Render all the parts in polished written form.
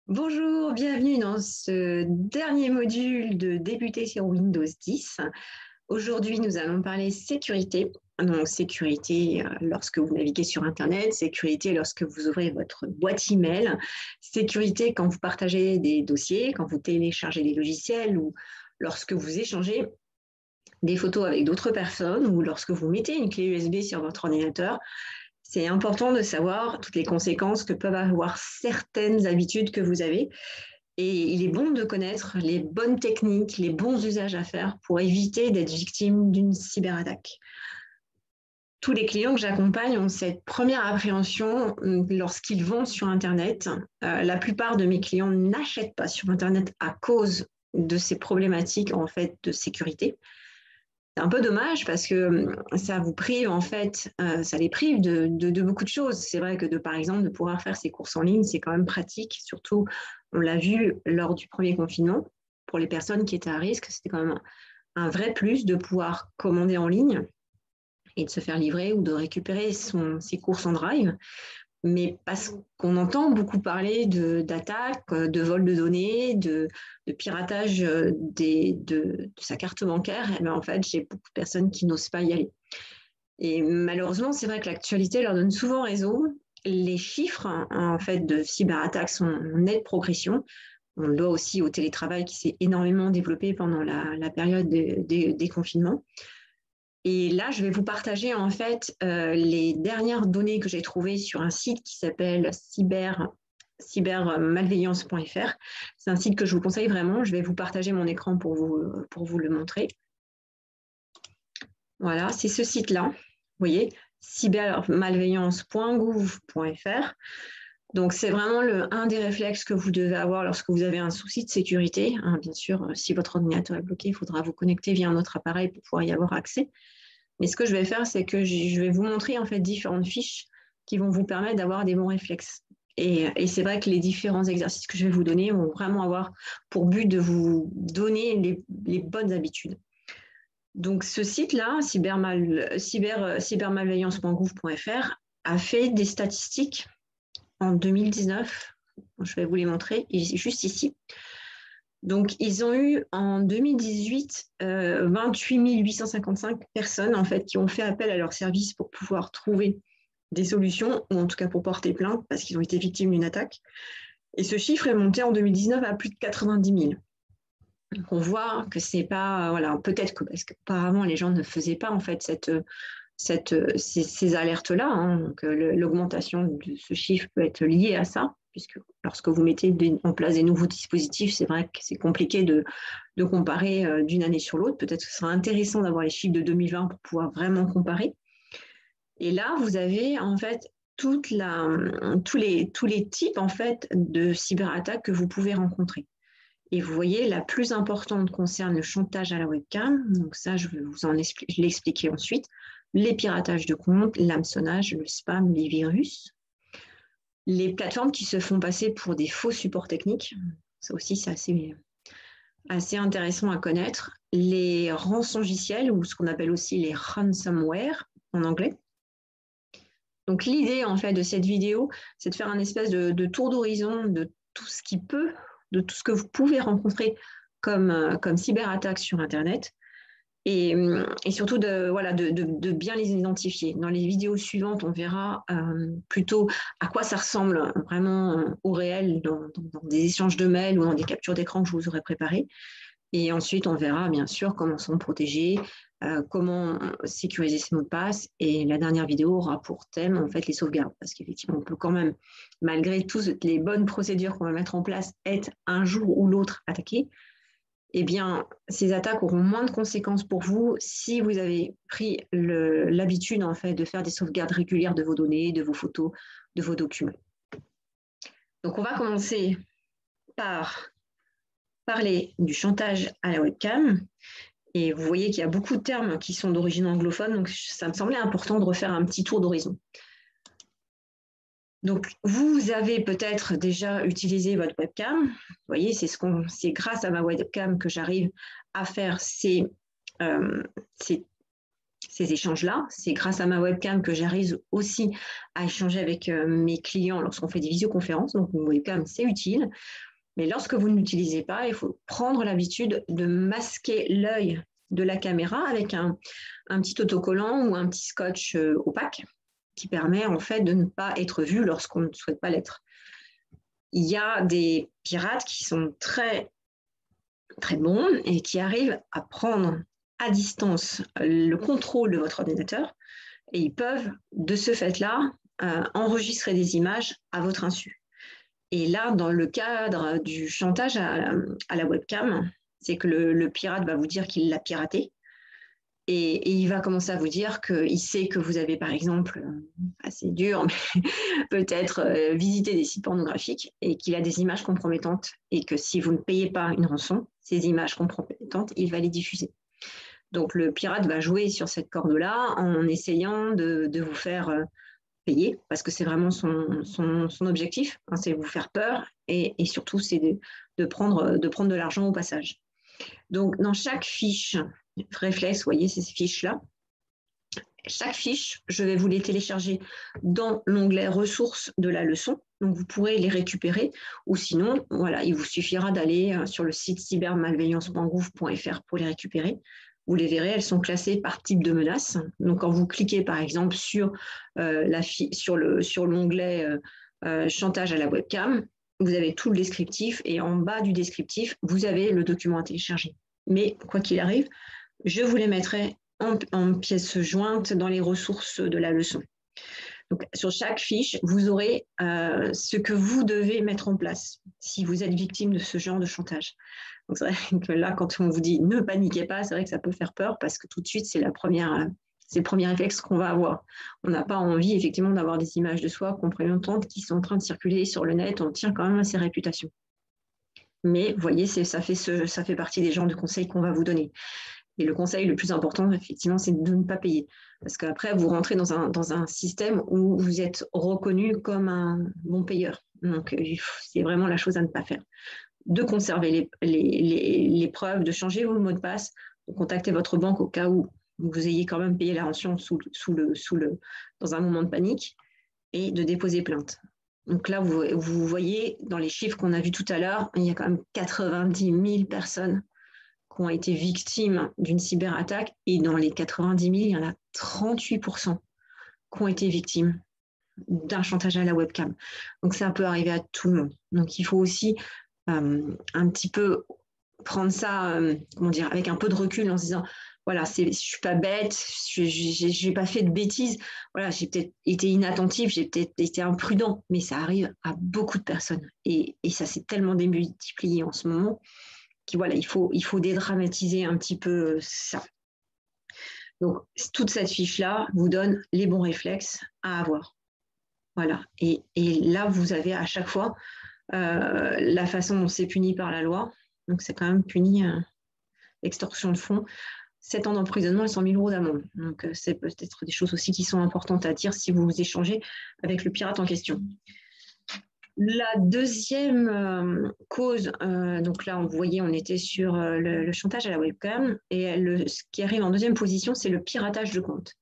Bonjour, bienvenue dans ce dernier module de débuter sur Windows 10. Aujourd'hui, nous allons parler sécurité. Donc, sécurité lorsque vous naviguez sur Internet, sécurité lorsque vous ouvrez votre boîte email, sécurité quand vous partagez des dossiers, quand vous téléchargez des logiciels ou lorsque vous échangez des photos avec d'autres personnes ou lorsque vous mettez une clé USB sur votre ordinateur. C'est important de savoir toutes les conséquences que peuvent avoir certaines habitudes que vous avez. Et il est bon de connaître les bonnes techniques, les bons usages à faire pour éviter d'être victime d'une cyberattaque. Tous les clients que j'accompagne ont cette première appréhension lorsqu'ils vont sur Internet. La plupart de mes clients n'achètent pas sur Internet à cause de ces problématiques en fait de sécurité. C'est un peu dommage parce que ça vous prive, en fait, ça les prive de beaucoup de choses. C'est vrai que, par exemple, de pouvoir faire ses courses en ligne, c'est quand même pratique. Surtout, on l'a vu lors du premier confinement, pour les personnes qui étaient à risque, c'était quand même un vrai plus de pouvoir commander en ligne et de se faire livrer ou de récupérer ses courses en drive. Mais parce qu'on entend beaucoup parler d'attaques, de vol de données, de piratage de sa carte bancaire, et bien en fait, j'ai beaucoup de personnes qui n'osent pas y aller. Et malheureusement, c'est vrai que l'actualité leur donne souvent raison. Les chiffres en fait de cyberattaques sont en nette progression. On le doit aussi au télétravail qui s'est énormément développé pendant la période des confinements. Et là, je vais vous partager en fait les dernières données que j'ai trouvées sur un site qui s'appelle cybermalveillance.fr. C'est un site que je vous conseille vraiment. Je vais vous partager mon écran pour vous le montrer. Voilà, c'est ce site-là. Vous voyez, cybermalveillance.gouv.fr. Donc, c'est vraiment un des réflexes que vous devez avoir lorsque vous avez un souci de sécurité. Bien sûr, si votre ordinateur est bloqué, il faudra vous connecter via un autre appareil pour pouvoir y avoir accès. Mais ce que je vais faire, c'est que je vais vous montrer en fait différentes fiches qui vont vous permettre d'avoir des bons réflexes. Et c'est vrai que les différents exercices que je vais vous donner vont vraiment avoir pour but de vous donner les bonnes habitudes. Donc, ce site-là, cybermalveillance.gouv.fr, a fait des statistiques en 2019. Je vais vous les montrer juste ici. Donc, ils ont eu en 2018 28 855 personnes en fait, qui ont fait appel à leur service pour pouvoir trouver des solutions, ou en tout cas pour porter plainte, parce qu'ils ont été victimes d'une attaque. Et ce chiffre est monté en 2019 à plus de 90 000. Donc, on voit que c'est pas, voilà, peut-être que parce qu'auparavant les gens ne faisaient pas en fait ces alertes-là. Donc, l'augmentation de ce chiffre peut être liée à ça, puisque lorsque vous mettez en place des nouveaux dispositifs, c'est vrai que c'est compliqué de comparer d'une année sur l'autre. Peut-être que ce sera intéressant d'avoir les chiffres de 2020 pour pouvoir vraiment comparer. Et là, vous avez en fait tous les types en fait de cyberattaques que vous pouvez rencontrer. Et vous voyez, la plus importante concerne le chantage à la webcam. Donc ça, je vais je l'expliquer ensuite. Les piratages de comptes, l'hameçonnage, le spam, les virus. Les plateformes qui se font passer pour des faux supports techniques. Ça aussi, c'est assez intéressant à connaître. Les rançongiciels, ou ce qu'on appelle aussi les ransomware en anglais. Donc l'idée en fait de cette vidéo, c'est de faire un espèce de tour d'horizon de tout ce que vous pouvez rencontrer comme cyberattaques sur Internet et surtout de bien les identifier. Dans les vidéos suivantes, on verra plutôt à quoi ça ressemble vraiment au réel dans des échanges de mails ou dans des captures d'écran que je vous aurais préparées. Et ensuite, on verra bien sûr comment sont protégés, comment sécuriser ses mots de passe. Et la dernière vidéo aura pour thème en fait les sauvegardes, parce qu'effectivement, on peut quand même, malgré toutes les bonnes procédures qu'on va mettre en place, être un jour ou l'autre attaqué. Eh bien, ces attaques auront moins de conséquences pour vous si vous avez pris l'habitude en fait de faire des sauvegardes régulières de vos données, de vos photos, de vos documents. Donc, on va commencer par parler du chantage à la webcam. Et vous voyez qu'il y a beaucoup de termes qui sont d'origine anglophone, donc ça me semblait important de refaire un petit tour d'horizon. Donc, vous avez peut-être déjà utilisé votre webcam. Vous voyez, c'est grâce à ma webcam que j'arrive à faire ces ces échanges-là. C'est grâce à ma webcam que j'arrive aussi à échanger avec mes clients lorsqu'on fait des visioconférences. Donc, une webcam, c'est utile. Mais lorsque vous ne l'utilisez pas, il faut prendre l'habitude de masquer l'œil de la caméra avec un petit autocollant ou un petit scotch opaque qui permet en fait de ne pas être vu lorsqu'on ne souhaite pas l'être. Il y a des pirates qui sont très, très bons et qui arrivent à prendre à distance le contrôle de votre ordinateur et ils peuvent, de ce fait-là, enregistrer des images à votre insu. Et là, dans le cadre du chantage à la webcam, c'est que le pirate va vous dire qu'il l'a piraté et il va commencer à vous dire qu'il sait que vous avez, par exemple, assez dur, mais peut-être visité des sites pornographiques et qu'il a des images compromettantes et que si vous ne payez pas une rançon, ces images compromettantes, il va les diffuser. Donc, le pirate va jouer sur cette corde-là en essayant de vous faire payer, parce que c'est vraiment son objectif, hein, c'est vous faire peur et surtout, c'est de prendre de l'argent au passage. Donc, dans chaque fiche réflexe, vous voyez ces fiches-là, chaque fiche, je vais vous les télécharger dans l'onglet ressources de la leçon. Donc, vous pourrez les récupérer ou sinon, voilà, il vous suffira d'aller sur le site cybermalveillance.gouv.fr pour les récupérer. Vous les verrez, elles sont classées par type de menace. Donc, quand vous cliquez, par exemple, sur l'onglet chantage à la webcam, vous avez tout le descriptif et en bas du descriptif, vous avez le document à télécharger. Mais quoi qu'il arrive, je vous les mettrai en pièces jointes dans les ressources de la leçon. Donc, sur chaque fiche, vous aurez ce que vous devez mettre en place si vous êtes victime de ce genre de chantage. Donc, c'est vrai que là, quand on vous dit ne paniquez pas, c'est vrai que ça peut faire peur parce que tout de suite, c'est le premier réflexe qu'on va avoir. On n'a pas envie, effectivement, d'avoir des images de soi compromettantes qui sont en train de circuler sur le net. On tient quand même à ses réputations. Mais, vous voyez, ça fait partie des genres de conseils qu'on va vous donner. Et le conseil le plus important, effectivement, c'est de ne pas payer. Parce qu'après, vous rentrez dans un système où vous êtes reconnu comme un bon payeur. Donc, c'est vraiment la chose à ne pas faire. De conserver les preuves, de changer vos mots de passe, de contacter votre banque au cas où vous ayez quand même payé la rançon dans un moment de panique et de déposer plainte. Donc là, vous voyez, dans les chiffres qu'on a vus tout à l'heure, il y a quand même 90 000 personnes qui ont été victimes d'une cyberattaque et dans les 90 000, il y en a 38% qui ont été victimes d'un chantage à la webcam. Donc ça peut arriver à tout le monde. Donc il faut aussi un petit peu prendre ça, avec un peu de recul en se disant, voilà, je ne suis pas bête, je n'ai pas fait de bêtises, voilà, j'ai peut-être été inattentif, j'ai peut-être été imprudent, mais ça arrive à beaucoup de personnes. Et ça s'est tellement démultiplié en ce moment voilà, il faut dédramatiser un petit peu ça. Donc, toute cette fiche-là vous donne les bons réflexes à avoir. Voilà. Et là, vous avez à chaque fois la façon dont c'est puni par la loi. Donc, c'est quand même puni l'extorsion de fonds, 7 ans d'emprisonnement et 100 000 € d'amende. Donc, c'est peut-être des choses aussi qui sont importantes à dire si vous échangez avec le pirate en question. La deuxième cause, donc là, vous voyez, on était sur le chantage à la webcam, et ce qui arrive en deuxième position, c'est le piratage de compte.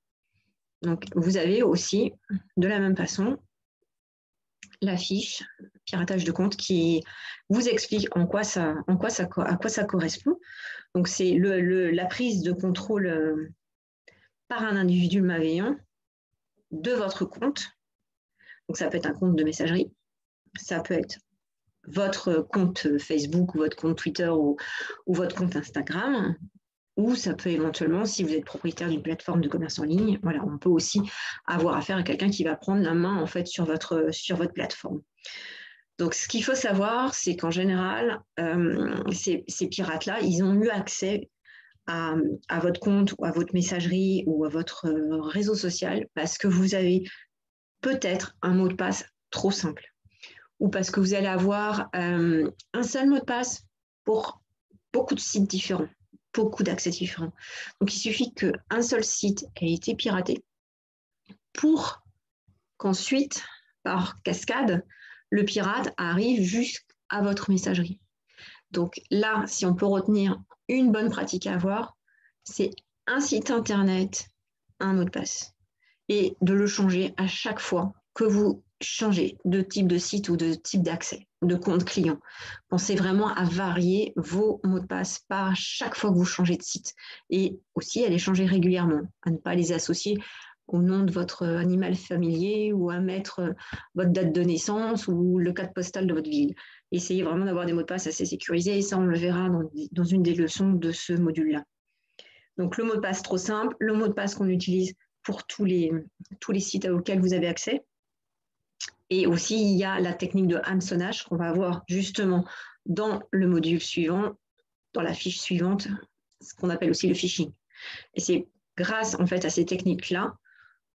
Donc, vous avez aussi, de la même façon, la fiche piratage de compte qui vous explique à quoi ça correspond. Donc, c'est la prise de contrôle par un individu malveillant de votre compte. Donc, ça peut être un compte de messagerie. Ça peut être votre compte Facebook ou votre compte Twitter ou votre compte Instagram, ou ça peut éventuellement, si vous êtes propriétaire d'une plateforme de commerce en ligne, voilà, on peut aussi avoir affaire à quelqu'un qui va prendre la main en fait sur votre plateforme. Donc, ce qu'il faut savoir, c'est qu'en général, ces pirates-là, ils ont eu accès à votre compte ou à votre messagerie ou à votre réseau social parce que vous avez peut-être un mot de passe trop simple, ou parce que vous allez avoir un seul mot de passe pour beaucoup de sites différents, beaucoup d'accès différents. Donc, il suffit qu'un seul site ait été piraté pour qu'ensuite, par cascade, le pirate arrive jusqu'à votre messagerie. Donc là, si on peut retenir une bonne pratique à avoir, c'est un site internet un mot de passe et de le changer à chaque fois que vous changez de type de site ou de type d'accès, de compte client. Pensez vraiment à varier vos mots de passe par chaque fois que vous changez de site et aussi à les changer régulièrement, à ne pas les associer au nom de votre animal familier ou à mettre votre date de naissance ou le code postal de votre ville. Essayez vraiment d'avoir des mots de passe assez sécurisés et ça, on le verra dans une des leçons de ce module-là. Donc, le mot de passe trop simple, le mot de passe qu'on utilise pour tous les sites auxquels vous avez accès. Et aussi, il y a la technique de hameçonnage qu'on va avoir justement dans le module suivant, dans la fiche suivante, ce qu'on appelle aussi le phishing. Et c'est grâce en fait à ces techniques-là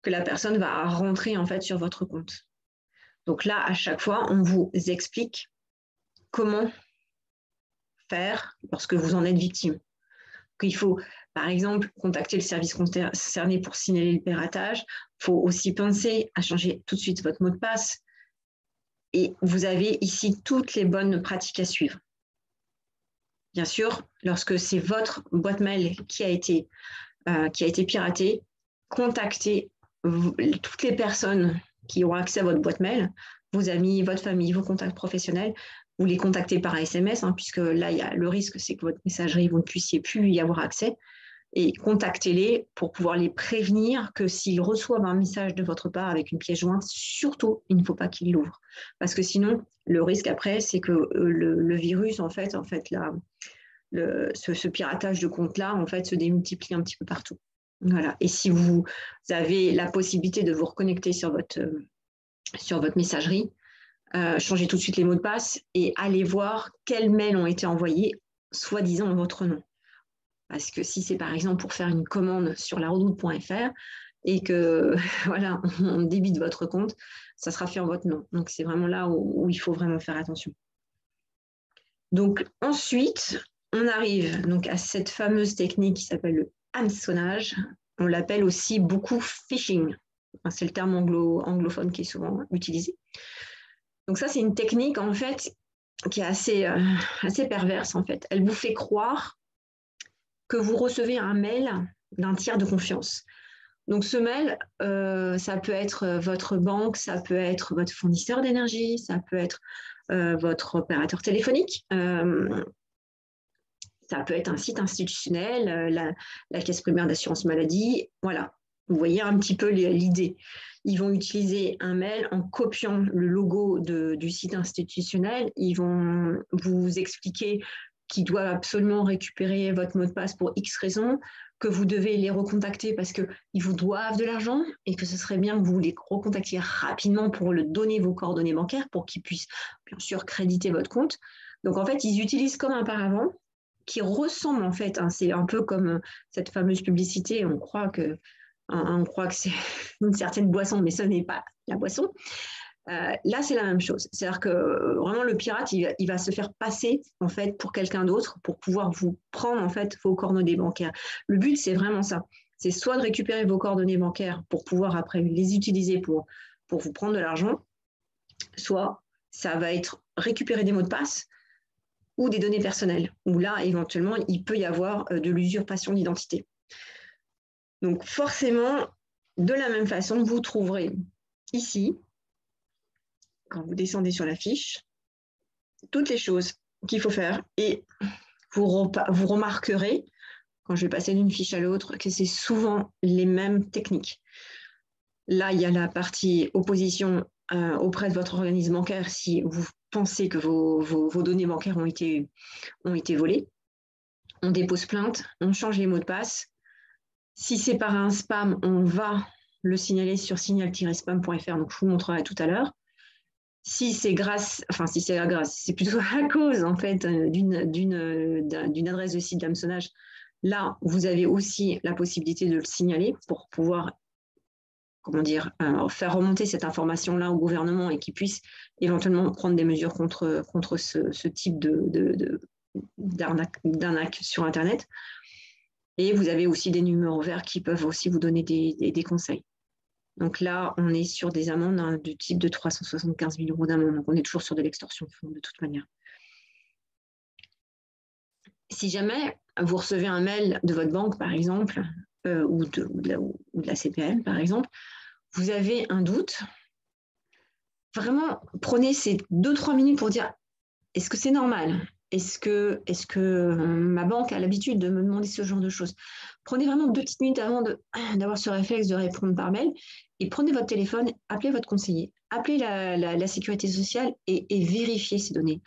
que la personne va rentrer en fait sur votre compte. Donc là, à chaque fois, on vous explique comment faire lorsque vous en êtes victime. Il faut, par exemple, contacter le service concerné pour signaler le piratage. Il faut aussi penser à changer tout de suite votre mot de passe. Et vous avez ici toutes les bonnes pratiques à suivre. Bien sûr, lorsque c'est votre boîte mail qui a été piratée, contactez toutes les personnes qui ont accès à votre boîte mail, vos amis, votre famille, vos contacts professionnels. Vous les contactez par SMS, puisque là, il y a le risque, c'est que votre messagerie, vous ne puissiez plus y avoir accès. Et contactez-les pour pouvoir les prévenir que s'ils reçoivent un message de votre part avec une pièce jointe, surtout, il ne faut pas qu'ils l'ouvrent. Parce que sinon, le risque après, c'est que le virus, ce piratage de compte-là, en fait, se démultiplie un petit peu partout. Voilà. Et si vous avez la possibilité de vous reconnecter sur votre messagerie, changez tout de suite les mots de passe et allez voir quels mails ont été envoyés, soi-disant en votre nom. Parce que si c'est par exemple pour faire une commande sur laredoute.fr et que voilà, on débite votre compte, ça sera fait en votre nom. Donc c'est vraiment là où il faut vraiment faire attention. Donc ensuite, on arrive donc à cette fameuse technique qui s'appelle le hameçonnage. On l'appelle aussi beaucoup phishing. C'est le terme anglophone qui est souvent utilisé. Donc ça, c'est une technique en fait qui est assez perverse en fait. Elle vous fait croire que vous recevez un mail d'un tiers de confiance. Donc ce mail, ça peut être votre banque, ça peut être votre fournisseur d'énergie, ça peut être votre opérateur téléphonique, ça peut être un site institutionnel, la caisse primaire d'assurance maladie. Voilà, vous voyez un petit peu l'idée. Ils vont utiliser un mail en copiant le logo du site institutionnel. Ils vont vous expliquer qu'ils doivent absolument récupérer votre mot de passe pour X raisons, que vous devez les recontacter parce qu'ils vous doivent de l'argent et que ce serait bien que vous les recontactiez rapidement pour leur donner vos coordonnées bancaires pour qu'ils puissent bien sûr créditer votre compte. Donc en fait, ils utilisent comme un paravent qui ressemble en fait, c'est un peu comme cette fameuse publicité, on croit que c'est une certaine boisson, mais ce n'est pas la boisson. Là, c'est la même chose. C'est-à-dire que vraiment, le pirate, il va se faire passer en fait pour quelqu'un d'autre pour pouvoir vous prendre en fait vos coordonnées bancaires. Le but, c'est vraiment ça. C'est soit de récupérer vos coordonnées bancaires pour pouvoir après les utiliser pour vous prendre de l'argent, soit ça va être récupérer des mots de passe ou des données personnelles, où là, éventuellement, il peut y avoir de l'usurpation d'identité. Donc, forcément, de la même façon, vous trouverez ici, quand vous descendez sur la fiche, toutes les choses qu'il faut faire. Et vous remarquerez, quand je vais passer d'une fiche à l'autre, que c'est souvent les mêmes techniques. Là, il y a la partie opposition auprès de votre organisme bancaire si vous pensez que vos données bancaires ont été volées. On dépose plainte, on change les mots de passe. Si c'est par un spam, on va le signaler sur signal-spam.fr, donc je vous montrerai tout à l'heure. Si c'est c'est plutôt à cause en fait d'une adresse de site d'hameçonnage, là vous avez aussi la possibilité de le signaler pour pouvoir faire remonter cette information-là au gouvernement et qu'ils puissent éventuellement prendre des mesures contre ce type d'arnaque sur Internet. Et vous avez aussi des numéros verts qui peuvent aussi vous donner des conseils. Donc là, on est sur des amendes du type de 375 000 € d'amende. Donc on est toujours sur de l'extorsion de fonds de toute manière. Si jamais vous recevez un mail de votre banque, par exemple, ou de la CPM, par exemple, vous avez un doute, vraiment, prenez ces 2-3 minutes pour dire, est-ce que c'est normal? Est-ce que ma banque a l'habitude de me demander ce genre de choses? Prenez vraiment 2 petites minutes avant d'avoir ce réflexe de répondre par mail et prenez votre téléphone, appelez votre conseiller, appelez la sécurité sociale et vérifiez ces données.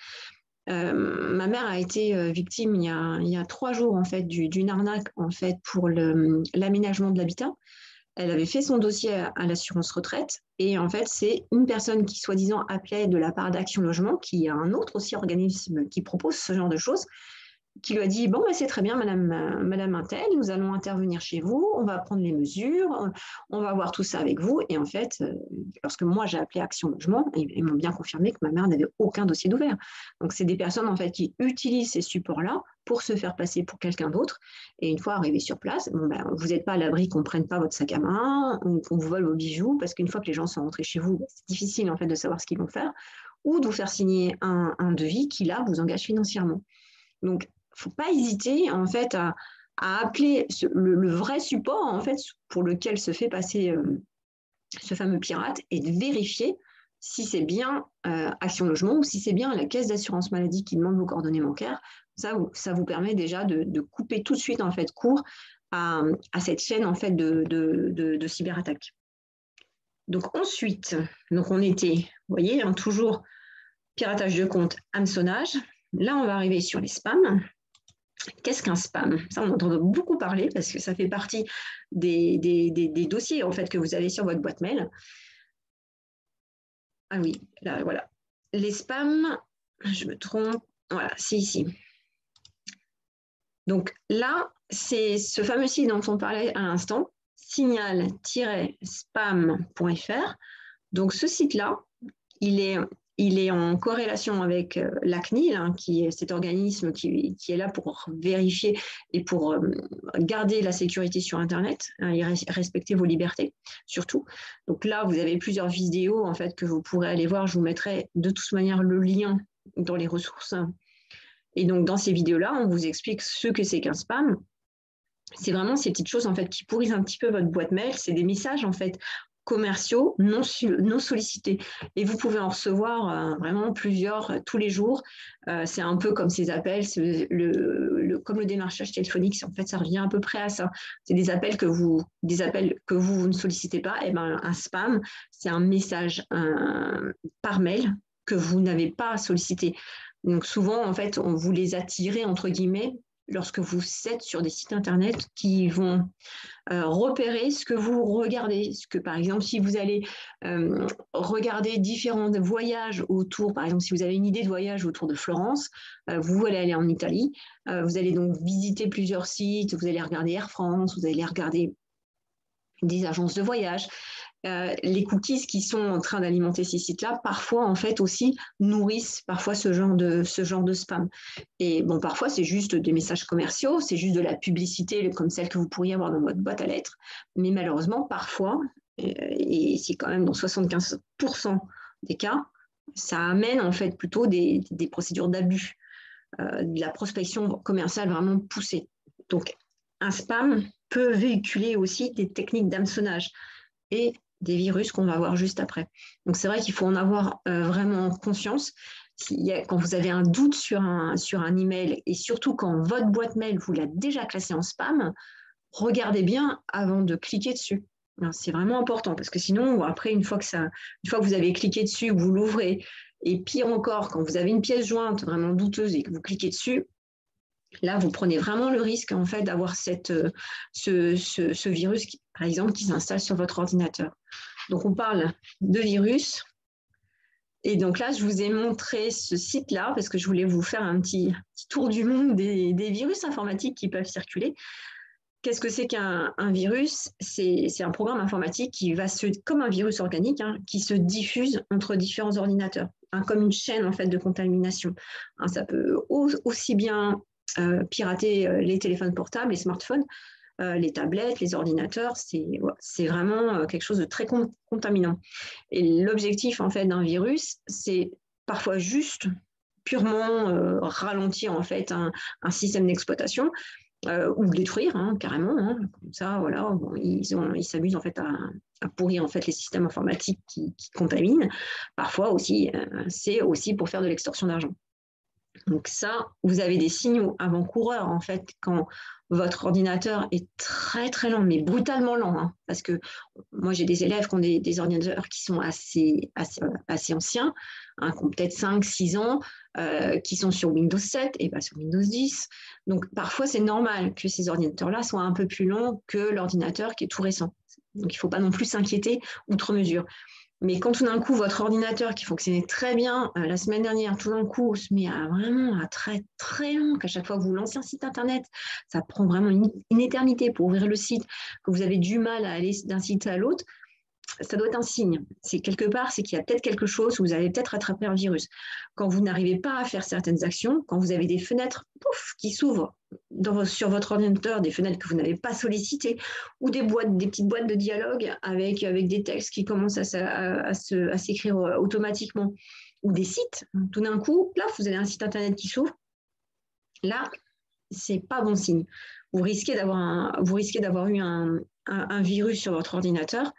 Ma mère a été victime il y a 3 jours en fait d'une arnaque en fait pour l'aménagement de l'habitat. Elle avait fait son dossier à l'assurance retraite et en fait, c'est une personne qui soi-disant appelait de la part d'Action Logement, qui est un autre aussi organisme qui propose ce genre de choses, qui lui a dit, bon, c'est très bien, madame Intel, nous allons intervenir chez vous, on va prendre les mesures, on va voir tout ça avec vous. Et en fait, lorsque moi j'ai appelé Action Logement, ils m'ont bien confirmé que ma mère n'avait aucun dossier d'ouvert. Donc, c'est des personnes en fait qui utilisent ces supports-là pour se faire passer pour quelqu'un d'autre. Et une fois arrivé sur place, vous n'êtes pas à l'abri qu'on ne prenne pas votre sac à main ou qu'on vous vole vos bijoux, parce qu'une fois que les gens sont rentrés chez vous, c'est difficile en fait de savoir ce qu'ils vont faire, ou de vous faire signer un devis qui, là, vous engage financièrement. Donc, il ne faut pas hésiter en fait à appeler le vrai support en fait pour lequel se fait passer ce fameux pirate et de vérifier si c'est bien Action Logement ou si c'est bien la caisse d'assurance maladie qui demande vos coordonnées bancaires. Ça vous permet déjà de couper tout de suite en fait court à cette chaîne en fait de cyberattaque. Donc ensuite, on était, vous voyez, toujours piratage de compte, hameçonnage. Là, on va arriver sur les spams. Qu'est-ce qu'un spam? Ça, on entend beaucoup parler parce que ça fait partie des dossiers en fait, que vous avez sur votre boîte mail. Ah oui, là, voilà. Les spams, je me trompe. Voilà, c'est ici. Donc là, c'est ce fameux site dont on parlait à l'instant, signal-spam.fr. Donc ce site-là, il est en corrélation avec la CNIL, qui est cet organisme qui est là pour vérifier et pour garder la sécurité sur Internet et respecter vos libertés, surtout. Donc là, vous avez plusieurs vidéos en fait, que vous pourrez aller voir. Je vous mettrai de toute manière le lien dans les ressources. Et donc, dans ces vidéos-là, on vous explique ce que c'est qu'un spam. C'est vraiment ces petites choses en fait, qui pourrissent un petit peu votre boîte mail. C'est des messages en fait, commerciaux non sollicités. Et vous pouvez en recevoir vraiment plusieurs tous les jours. C'est un peu comme ces appels, comme le démarchage téléphonique. En fait, ça revient à peu près à ça. C'est des appels que vous ne sollicitez pas. Et ben, un spam, c'est un message par mail que vous n'avez pas sollicité. Donc souvent, en fait, on vous les a tirés, entre guillemets, lorsque vous êtes sur des sites internet qui vont repérer ce que vous regardez. Ce que, par exemple, si vous allez regarder différents voyages autour, par exemple, si vous avez une idée de voyage autour de Florence, vous allez aller en Italie, vous allez donc visiter plusieurs sites, vous allez regarder Air France, vous allez regarder des agences de voyage. Les cookies qui sont en train d'alimenter ces sites-là, parfois en fait aussi nourrissent parfois ce genre de spam. Et bon, parfois c'est juste des messages commerciaux, c'est juste de la publicité comme celle que vous pourriez avoir dans votre boîte à lettres. Mais malheureusement, parfois, et c'est quand même dans 75% des cas, ça amène en fait plutôt des procédures d'abus, de la prospection commerciale vraiment poussée. Donc, un spam peut véhiculer aussi des techniques d'hameçonnage et des virus qu'on va voir juste après. Donc, c'est vrai qu'il faut en avoir vraiment conscience. Quand vous avez un doute sur un email et surtout quand votre boîte mail, vous l'a déjà classé en spam, regardez bien avant de cliquer dessus. C'est vraiment important parce que sinon, après, une fois que vous avez cliqué dessus, vous l'ouvrez, et pire encore, quand vous avez une pièce jointe vraiment douteuse et que vous cliquez dessus, là, vous prenez vraiment le risque en fait d'avoir ce virus, par exemple, qui s'installe sur votre ordinateur. Donc, on parle de virus. Et donc là, je vous ai montré ce site-là parce que je voulais vous faire un petit tour du monde des virus informatiques qui peuvent circuler. Qu'est-ce que c'est qu'un virus? C'est un programme informatique qui va comme un virus organique, qui se diffuse entre différents ordinateurs, comme une chaîne en fait de contamination. Ça peut aussi bien pirater les téléphones portables, les smartphones, les tablettes, les ordinateurs. C'est vraiment quelque chose de très contaminant. Et l'objectif en fait d'un virus, c'est parfois juste purement ralentir en fait un système d'exploitation. ou le détruire carrément. Comme ça, voilà, bon, ils s'amusent en fait à pourrir en fait les systèmes informatiques qui contaminent. Parfois aussi, c'est aussi pour faire de l'extorsion d'argent. Donc ça, vous avez des signaux avant-coureurs en fait quand votre ordinateur est très très lent, mais brutalement lent, parce que moi j'ai des élèves qui ont des ordinateurs qui sont assez anciens, qui ont peut-être 5-6 ans, qui sont sur Windows 7 et pas sur Windows 10. Donc parfois c'est normal que ces ordinateurs-là soient un peu plus longs que l'ordinateur qui est tout récent. Donc il ne faut pas non plus s'inquiéter outre mesure. Mais quand tout d'un coup, votre ordinateur qui fonctionnait très bien la semaine dernière, tout d'un coup, se met vraiment à très, très long, qu'à chaque fois que vous lancez un site Internet, ça prend vraiment une éternité pour ouvrir le site, que vous avez du mal à aller d'un site à l'autre, ça doit être un signe. C'est quelque part, c'est qu'il y a peut-être quelque chose où vous avez peut-être attrapé un virus. Quand vous n'arrivez pas à faire certaines actions, quand vous avez des fenêtres qui s'ouvrent sur votre ordinateur, des fenêtres que vous n'avez pas sollicitées, ou des petites boîtes de dialogue avec des textes qui commencent à s'écrire automatiquement, ou des sites, tout d'un coup, là, vous avez un site Internet qui s'ouvre. Là, c'est pas bon signe. Vous risquez d'avoir eu un virus sur votre ordinateur.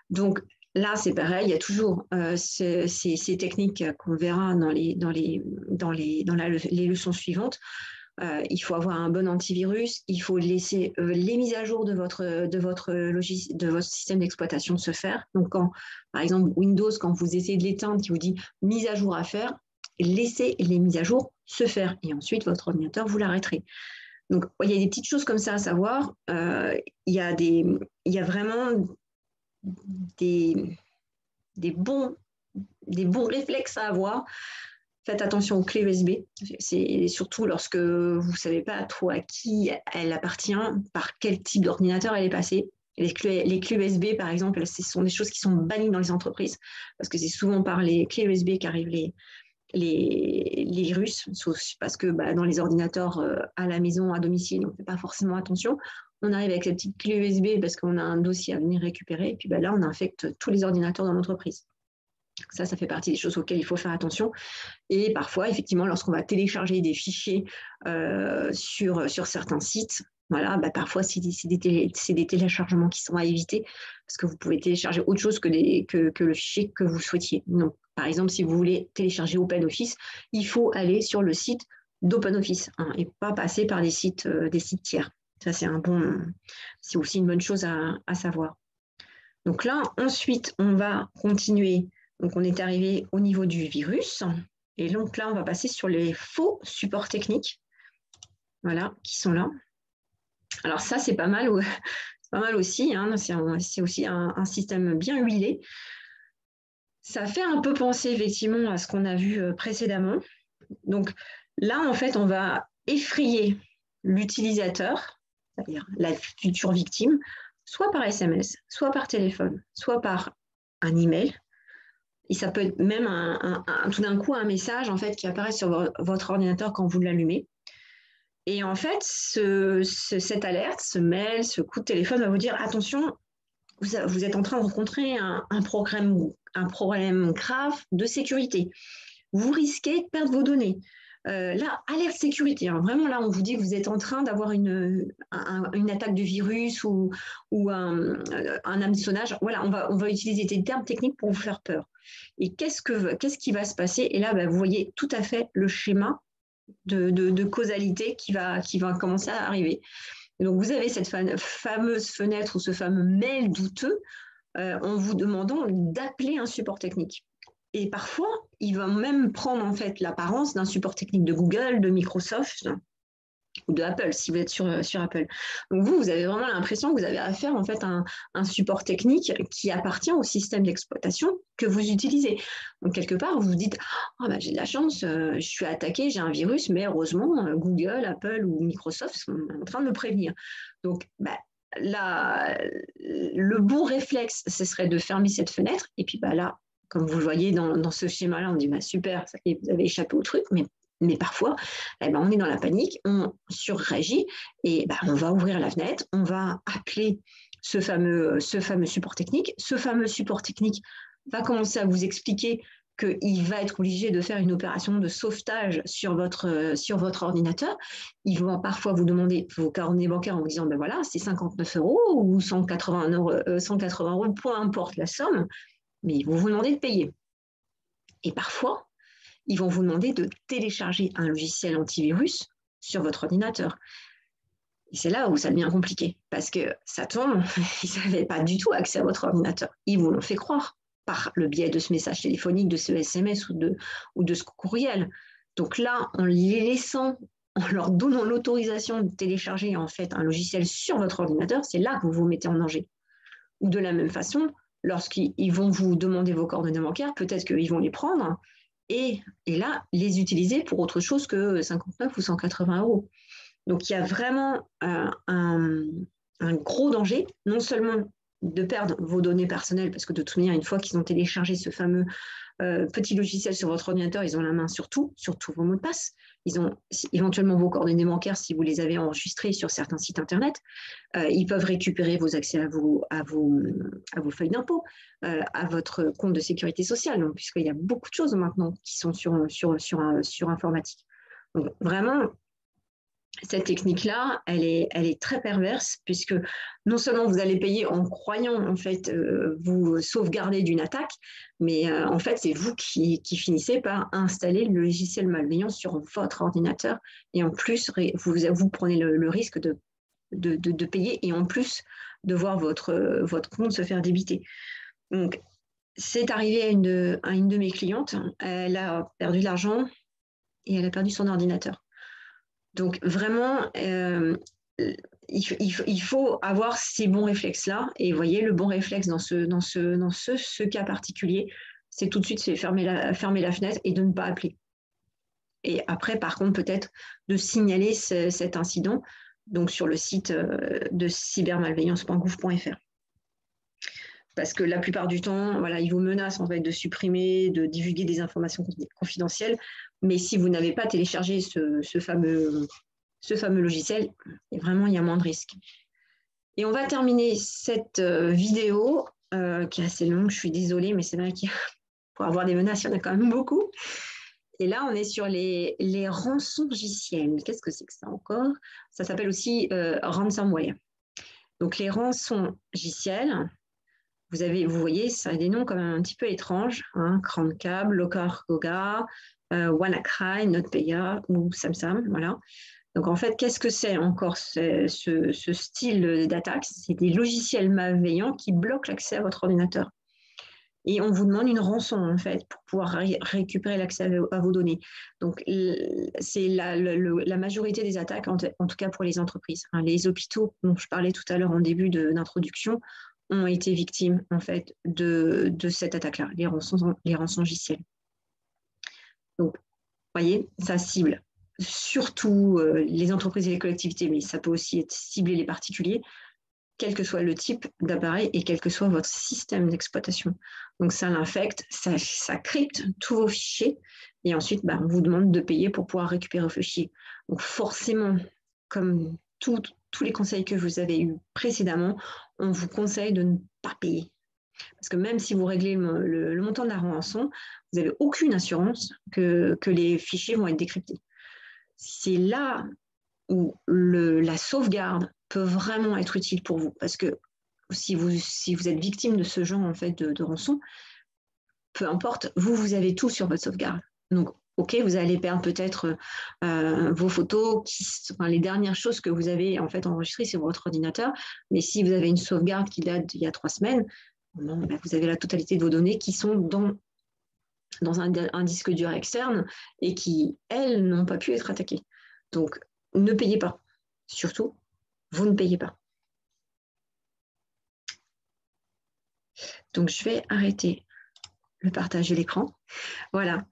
Donc là, c'est pareil, il y a toujours ces techniques qu'on verra dans les leçons suivantes. Il faut avoir un bon antivirus, il faut laisser les mises à jour de votre système d'exploitation se faire. Donc quand, par exemple, Windows, quand vous essayez de l'éteindre, qui vous dit mise à jour à faire, laissez les mises à jour se faire et ensuite votre ordinateur, vous l'arrêterez. Donc il y a des petites choses comme ça à savoir. Il y a vraiment des bons réflexes à avoir. Faites attention aux clés USB. C'est surtout lorsque vous ne savez pas trop à qui elle appartient, par quel type d'ordinateur elle est passée. Les clés USB, par exemple, ce sont des choses qui sont bannies dans les entreprises parce que c'est souvent par les clés USB qu'arrivent les virus, parce que dans les ordinateurs à la maison, à domicile, on ne fait pas forcément attention. On arrive avec la petite clé USB parce qu'on a un dossier à venir récupérer, et puis là, on infecte tous les ordinateurs dans l'entreprise. Ça fait partie des choses auxquelles il faut faire attention. Et parfois, effectivement, lorsqu'on va télécharger des fichiers sur certains sites, voilà, parfois, c'est des téléchargements qui sont à éviter parce que vous pouvez télécharger autre chose que le fichier que vous souhaitiez. Donc, par exemple, si vous voulez télécharger OpenOffice, il faut aller sur le site d'OpenOffice et pas passer par des sites tiers. Ça, c'est aussi une bonne chose à savoir. Donc là, ensuite, on va continuer. Donc, on est arrivé au niveau du virus. Et donc là, on va passer sur les faux supports techniques. Voilà, qui sont là. Alors ça, c'est pas mal aussi. C'est aussi un système bien huilé. Ça fait un peu penser effectivement à ce qu'on a vu précédemment. Donc là, en fait, on va effrayer l'utilisateur, c'est-à-dire la future victime, soit par SMS, soit par téléphone, soit par un email. Et ça peut être même tout d'un coup un message en fait, qui apparaît sur votre ordinateur quand vous l'allumez. Et en fait, cette alerte, ce mail, ce coup de téléphone va vous dire attention, vous êtes en train de rencontrer un problème grave de sécurité. Vous risquez de perdre vos données. Là, alerte sécurité. Vraiment, là, on vous dit que vous êtes en train d'avoir une attaque de virus ou un hameçonnage. Voilà, on va utiliser des termes techniques pour vous faire peur. Et qu'est-ce qui va se passer? Et là, vous voyez tout à fait le schéma de causalité qui va commencer à arriver. Et donc, vous avez cette fameuse fenêtre ou ce fameux mail douteux en vous demandant d'appeler un support technique. Et parfois, il va même prendre en fait l'apparence d'un support technique de Google, de Microsoft ou de Apple, si vous êtes sur Apple. Donc vous avez vraiment l'impression que vous avez affaire en fait à un support technique qui appartient au système d'exploitation que vous utilisez. Donc quelque part, vous vous dites j'ai de la chance, je suis attaqué, j'ai un virus, mais heureusement, Google, Apple ou Microsoft sont en train de me prévenir. Donc là, le bon réflexe, ce serait de fermer cette fenêtre. Et puis là, comme vous le voyez dans ce schéma-là, on dit super, ça y est, vous avez échappé au truc, mais parfois, on est dans la panique, on surréagit et on va ouvrir la fenêtre, on va appeler ce fameux support technique. Ce fameux support technique va commencer à vous expliquer qu'il va être obligé de faire une opération de sauvetage sur votre ordinateur. Ils vont parfois vous demander vos coordonnées bancaires en vous disant, ben voilà, c'est 59 € ou 180 €, peu importe la somme, mais ils vont vous demander de payer. Et parfois, ils vont vous demander de télécharger un logiciel antivirus sur votre ordinateur. Et c'est là où ça devient compliqué, parce que ça tombe, ils n'avaient pas du tout accès à votre ordinateur. Ils vous l'ont fait croire par le biais de ce message téléphonique, de ce SMS ou de ce courriel. Donc là, en les laissant, en leur donnant l'autorisation de télécharger en fait un logiciel sur votre ordinateur, c'est là que vous vous mettez en danger. Ou de la même façon, lorsqu'ils vont vous demander vos coordonnées bancaires, peut-être qu'ils vont les prendre et là, les utiliser pour autre chose que 59 ou 180 €. Donc, il y a vraiment un gros danger, non seulement de perdre vos données personnelles, parce que de toute manière, une fois qu'ils ont téléchargé ce fameux petit logiciel sur votre ordinateur, ils ont la main sur tous vos mots de passe. Ils ont éventuellement vos coordonnées bancaires si vous les avez enregistrées sur certains sites Internet. Ils peuvent récupérer vos accès à vos feuilles d'impôt, à votre compte de sécurité sociale, donc, puisqu'il y a beaucoup de choses maintenant qui sont sur informatique. Donc, vraiment, cette technique-là, elle est très perverse, puisque non seulement vous allez payer en croyant en fait vous sauvegarder d'une attaque, mais en fait c'est vous qui finissez par installer le logiciel malveillant sur votre ordinateur, et en plus vous prenez le risque de payer, et en plus de voir votre compte se faire débiter. Donc c'est arrivé à une de mes clientes, elle a perdu de l'argent et elle a perdu son ordinateur. Donc vraiment, il faut avoir ces bons réflexes-là. Et vous voyez, le bon réflexe dans ce cas particulier, c'est tout de suite fermer la fenêtre et de ne pas appeler. Et après, par contre, peut-être de signaler cet incident donc sur le site de cybermalveillance.gouv.fr. Parce que la plupart du temps, voilà, ils vous menacent en fait de supprimer, de divulguer des informations confidentielles. Mais si vous n'avez pas téléchargé ce fameux logiciel, vraiment, il y a moins de risques. Et on va terminer cette vidéo qui est assez longue. Je suis désolée, mais c'est vrai qu'il pour avoir des menaces, il y en a quand même beaucoup. Et là, on est sur les rançongiciels. Qu'est-ce que c'est que ça encore? Ça s'appelle aussi ransomware. Donc, les rançongiciels, vous voyez, ça a des noms quand même un petit peu étranges, hein, Crancab, Locar-Goga, WannaCry, NotPetya ou SamSam, voilà. Donc en fait, qu'est-ce que c'est encore ce style d'attaque? C'est des logiciels malveillants qui bloquent l'accès à votre ordinateur. Et on vous demande une rançon, en fait, pour pouvoir récupérer l'accès à vos données. Donc, c'est la majorité des attaques, en tout cas pour les entreprises. Hein, les hôpitaux, dont je parlais tout à l'heure en début d'introduction, ont été victimes, en fait, de cette attaque-là, les rançongiciels. Donc, vous voyez, ça cible surtout les entreprises et les collectivités, mais ça peut aussi être ciblé les particuliers, quel que soit le type d'appareil et quel que soit votre système d'exploitation. Donc, ça l'infecte, ça crypte tous vos fichiers, et ensuite, on vous demande de payer pour pouvoir récupérer vos fichiers. Donc, forcément, comme tous les conseils que vous avez eus précédemment, on vous conseille de ne pas payer. Parce que même si vous réglez le montant de la rançon, vous n'avez aucune assurance que les fichiers vont être décryptés. C'est là où la sauvegarde peut vraiment être utile pour vous. Parce que si vous êtes victime de ce genre en fait, de rançon, peu importe, vous avez tout sur votre sauvegarde. Donc, OK, vous allez perdre peut-être vos photos, les dernières choses que vous avez en fait enregistrées sur votre ordinateur. Mais si vous avez une sauvegarde qui date d'il y a 3 semaines, vous avez la totalité de vos données qui sont dans un disque dur externe et qui, elles, n'ont pas pu être attaquées. Donc, ne payez pas. Surtout, vous ne payez pas. Donc, je vais arrêter le partage de l'écran. Voilà.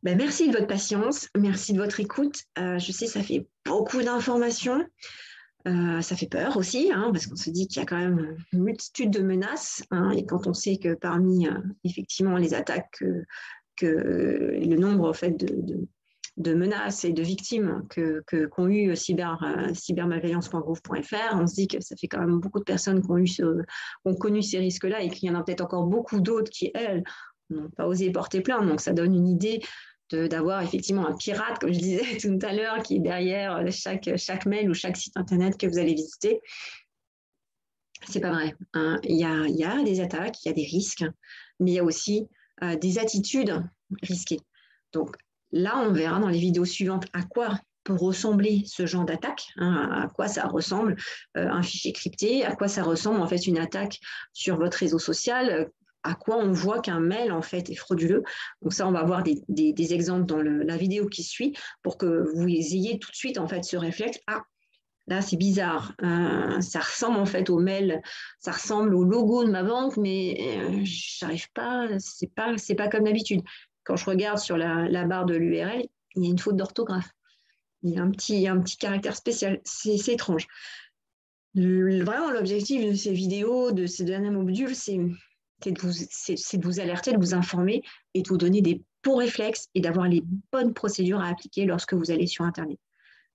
Merci de votre patience, merci de votre écoute. Je sais, ça fait beaucoup d'informations. Ça fait peur aussi, hein, parce qu'on se dit qu'il y a quand même une multitude de menaces. Hein, et quand on sait que parmi, effectivement, les attaques, que le nombre en fait, de menaces et de victimes qu'ont eu cybermalveillance.gouv.fr, on se dit que ça fait quand même beaucoup de personnes qui ont connu ces risques-là et qu'il y en a peut-être encore beaucoup d'autres qui, elles, n'ont pas osé porter plainte. Donc, ça donne une idée d'avoir effectivement un pirate, comme je disais tout à l'heure, qui est derrière chaque mail ou chaque site internet que vous allez visiter. C'est pas vrai. Hein. Il y a des attaques, il y a des risques, mais il y a aussi des attitudes risquées. Donc là, on verra dans les vidéos suivantes à quoi peut ressembler ce genre d'attaque, hein, à quoi ça ressemble un fichier crypté, à quoi ça ressemble en fait une attaque sur votre réseau social, à quoi on voit qu'un mail en fait est frauduleux. Donc ça, on va voir des exemples dans la vidéo qui suit pour que vous ayez tout de suite en fait ce réflexe. Ah, là, c'est bizarre. Ça ressemble en fait au mail, ça ressemble au logo de ma banque, mais j'arrive pas, c'est pas comme d'habitude. Quand je regarde sur la barre de l'URL, il y a une faute d'orthographe. Il y a un petit caractère spécial. C'est étrange. Vraiment, l'objectif de ces vidéos, de ces derniers modules, c'est de vous alerter, de vous informer et de vous donner des bons réflexes et d'avoir les bonnes procédures à appliquer lorsque vous allez sur Internet.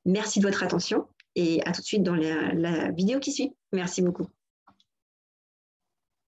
Merci de votre attention et à tout de suite dans la vidéo qui suit. Merci beaucoup.